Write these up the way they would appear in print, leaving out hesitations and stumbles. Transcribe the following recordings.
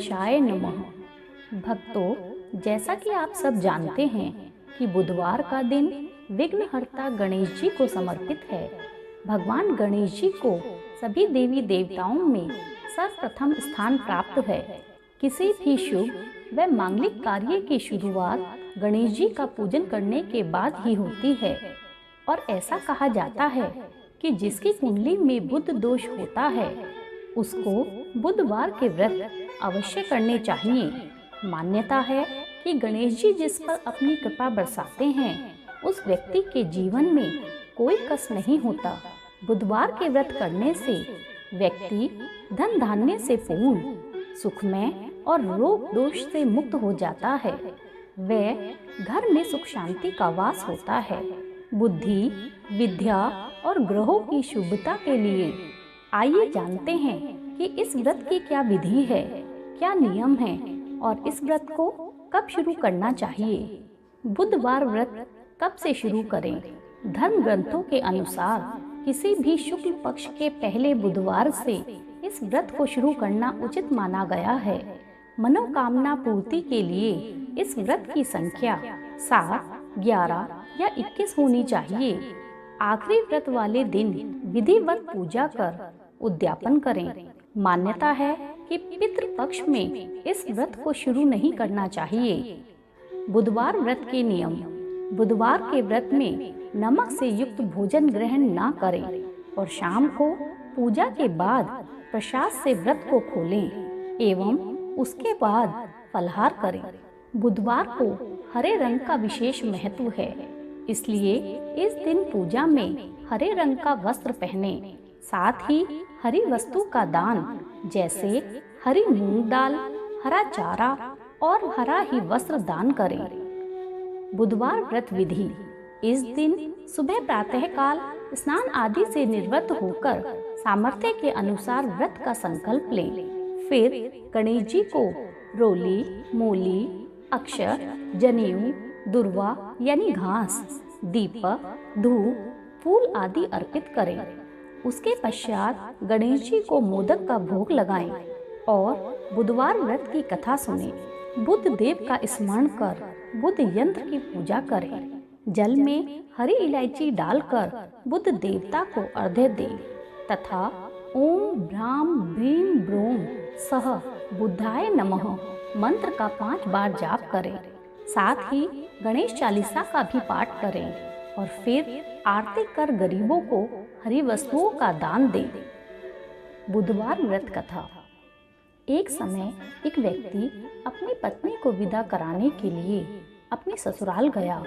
गणेशाय नमः। भक्तों, जैसा कि आप सब जानते हैं कि बुधवार का दिन विघ्नहर्ता गणेश जी को समर्पित है। भगवान गणेश जी को सभी देवी देवताओं में सर्वप्रथम स्थान प्राप्त है। किसी भी शुभ व मांगलिक कार्य की शुरुआत गणेश जी का पूजन करने के बाद ही होती है और ऐसा कहा जाता है कि जिसकी कुंडली में बुध दोष होता है उसको बुधवार के व्रत अवश्य करने चाहिए। मान्यता है कि गणेश जी जिस पर अपनी कृपा बरसाते हैं उस व्यक्ति के जीवन में कोई कष्ट नहीं होता। बुधवार के व्रत करने से व्यक्ति धन धान्य से पूर्ण, सुखमय और रोग दोष से मुक्त हो जाता है। वह घर में सुख शांति का वास होता है। बुद्धि, विद्या और ग्रहों की शुभता के लिए आइए जानते हैं कि इस व्रत की क्या विधि है, क्या नियम है और इस व्रत को कब शुरू करना चाहिए। बुधवार व्रत कब से शुरू करें? धर्म ग्रंथों के अनुसार किसी भी शुक्ल पक्ष के पहले बुधवार से इस व्रत को शुरू करना उचित माना गया है। मनोकामना पूर्ति के लिए इस व्रत की संख्या 7, 11 या 21 होनी चाहिए। आखिरी व्रत वाले दिन विधिवत पूजा कर उद्यापन करें। मान्यता है कि पितृपक्ष में इस व्रत को शुरू नहीं करना चाहिए। बुधवार व्रत के नियम। बुधवार के व्रत में नमक से युक्त भोजन ग्रहण न करें और शाम को पूजा के बाद प्रसाद से व्रत को खोलें एवं उसके बाद फलाहार करें। बुधवार को हरे रंग का विशेष महत्व है, इसलिए इस दिन पूजा में हरे रंग का वस्त्र पहने। साथ ही हरी वस्तु का दान जैसे हरी मूंग दाल, हरा चारा और हरा ही वस्त्र दान करें। बुधवार व्रत विधि। इस दिन सुबह प्रातः काल स्नान आदि से निवृत्त होकर सामर्थ्य के अनुसार व्रत का संकल्प लें। फिर गणेश जी को रोली, मूली, अक्षर, जनेऊ, दुर्वा यानी घास, दीपक, धूप, फूल आदि अर्पित करें। उसके पश्चात गणेश जी को मोदक का भोग लगाएं और बुधवार व्रत की कथा सुनें। बुध देव का स्मरण कर बुध यंत्र की पूजा करें। जल में हरी इलायची डालकर बुध देवता को अर्घ्य दें तथा ओम भ्राम भ्रीम ब्रोम सह बुद्धाय नमः मंत्र का 5 बार जाप करें। साथ ही गणेश चालीसा का भी पाठ करें और फिर आरती कर गरीबों को हरी वस्तुओं का दान दें। बुधवार व्रत कथा। एक समय एक व्यक्ति अपनी पत्नी को विदा कराने के लिए अपने ससुराल गया।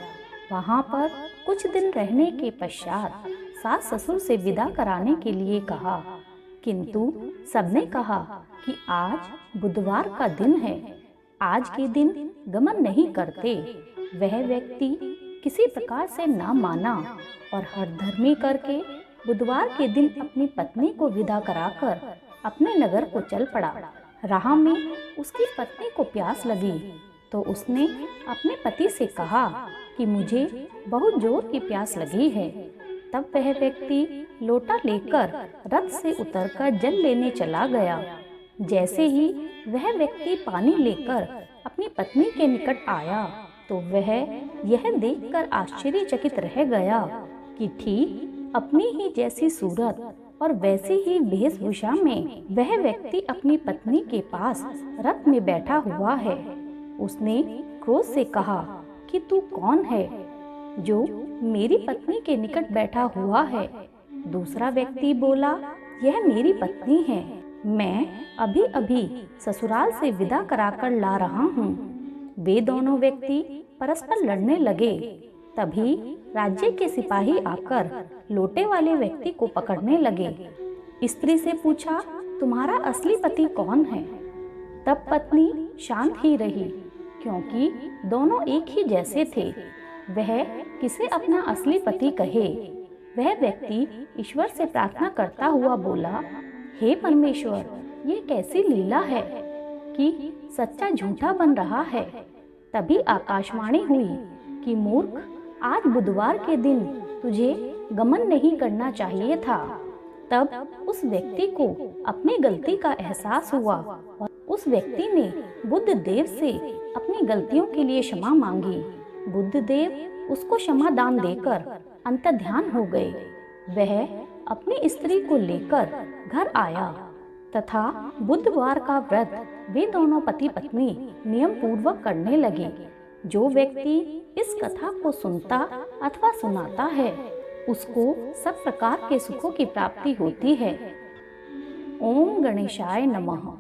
वहाँ पर कुछ दिन रहने के पश्चात सास ससुर से विदा कराने के लिए कहा, किंतु सबने कहा कि आज बुधवार का दिन है, आज के दिन गमन नहीं करते। वह व्यक्ति किसी प्रकार से ना माना और हठधर्मी करके बुधवार के दिन अपनी पत्नी को विदा कराकर अपने नगर को चल पड़ा। राह में उसकी पत्नी को प्यास लगी तो उसने अपने पति से कहा कि मुझे बहुत जोर की प्यास लगी है। तब वह व्यक्ति लोटा लेकर रथ से उतरकर जल लेने चला गया। जैसे ही वह व्यक्ति पानी लेकर अपनी पत्नी के निकट आया तो वह यह देखकर आश्चर्यचकित रह गया कि ठीक अपनी ही जैसी सूरत और वैसी ही वेशभूषा में वह व्यक्ति अपनी पत्नी के पास रथ में बैठा हुआ है। उसने क्रोध से कहा कि तू कौन है जो मेरी पत्नी के निकट बैठा हुआ है। दूसरा व्यक्ति बोला, यह मेरी पत्नी है, मैं अभी अभी ससुराल से विदा कराकर ला रहा हूँ। वे दोनों व्यक्ति परस्पर लड़ने लगे। तभी राज्य के सिपाही आकर लोटे वाले व्यक्ति को पकड़ने लगे। स्त्री से पूछा, तुम्हारा असली पति कौन है? तब पत्नी शांत ही रही क्योंकि दोनों एक ही जैसे थे। वह किसे अपना असली पति कहे। वह व्यक्ति ईश्वर से प्रार्थना करता हुआ बोला, हे परमेश्वर, ये कैसी लीला है कि सच्चा झूठा बन रहा है। तभी आकाशवाणी हुई कि मूर्ख, आज बुधवार के दिन तुझे गमन नहीं करना चाहिए था। तब उस व्यक्ति को अपनी गलती का एहसास हुआ और उस व्यक्ति ने बुद्ध देव से अपनी गलतियों के लिए क्षमा मांगी। बुद्ध देव उसको क्षमा दान देकर अंतर्ध्यान हो गए। वह अपनी स्त्री को लेकर घर आया तथा बुधवार का व्रत वे दोनों पति पत्नी नियम पूर्वक करने लगे। जो व्यक्ति इस कथा को सुनता अथवा सुनाता है उसको सब प्रकार के सुखों की प्राप्ति होती है। ओम गणेशाय नमः।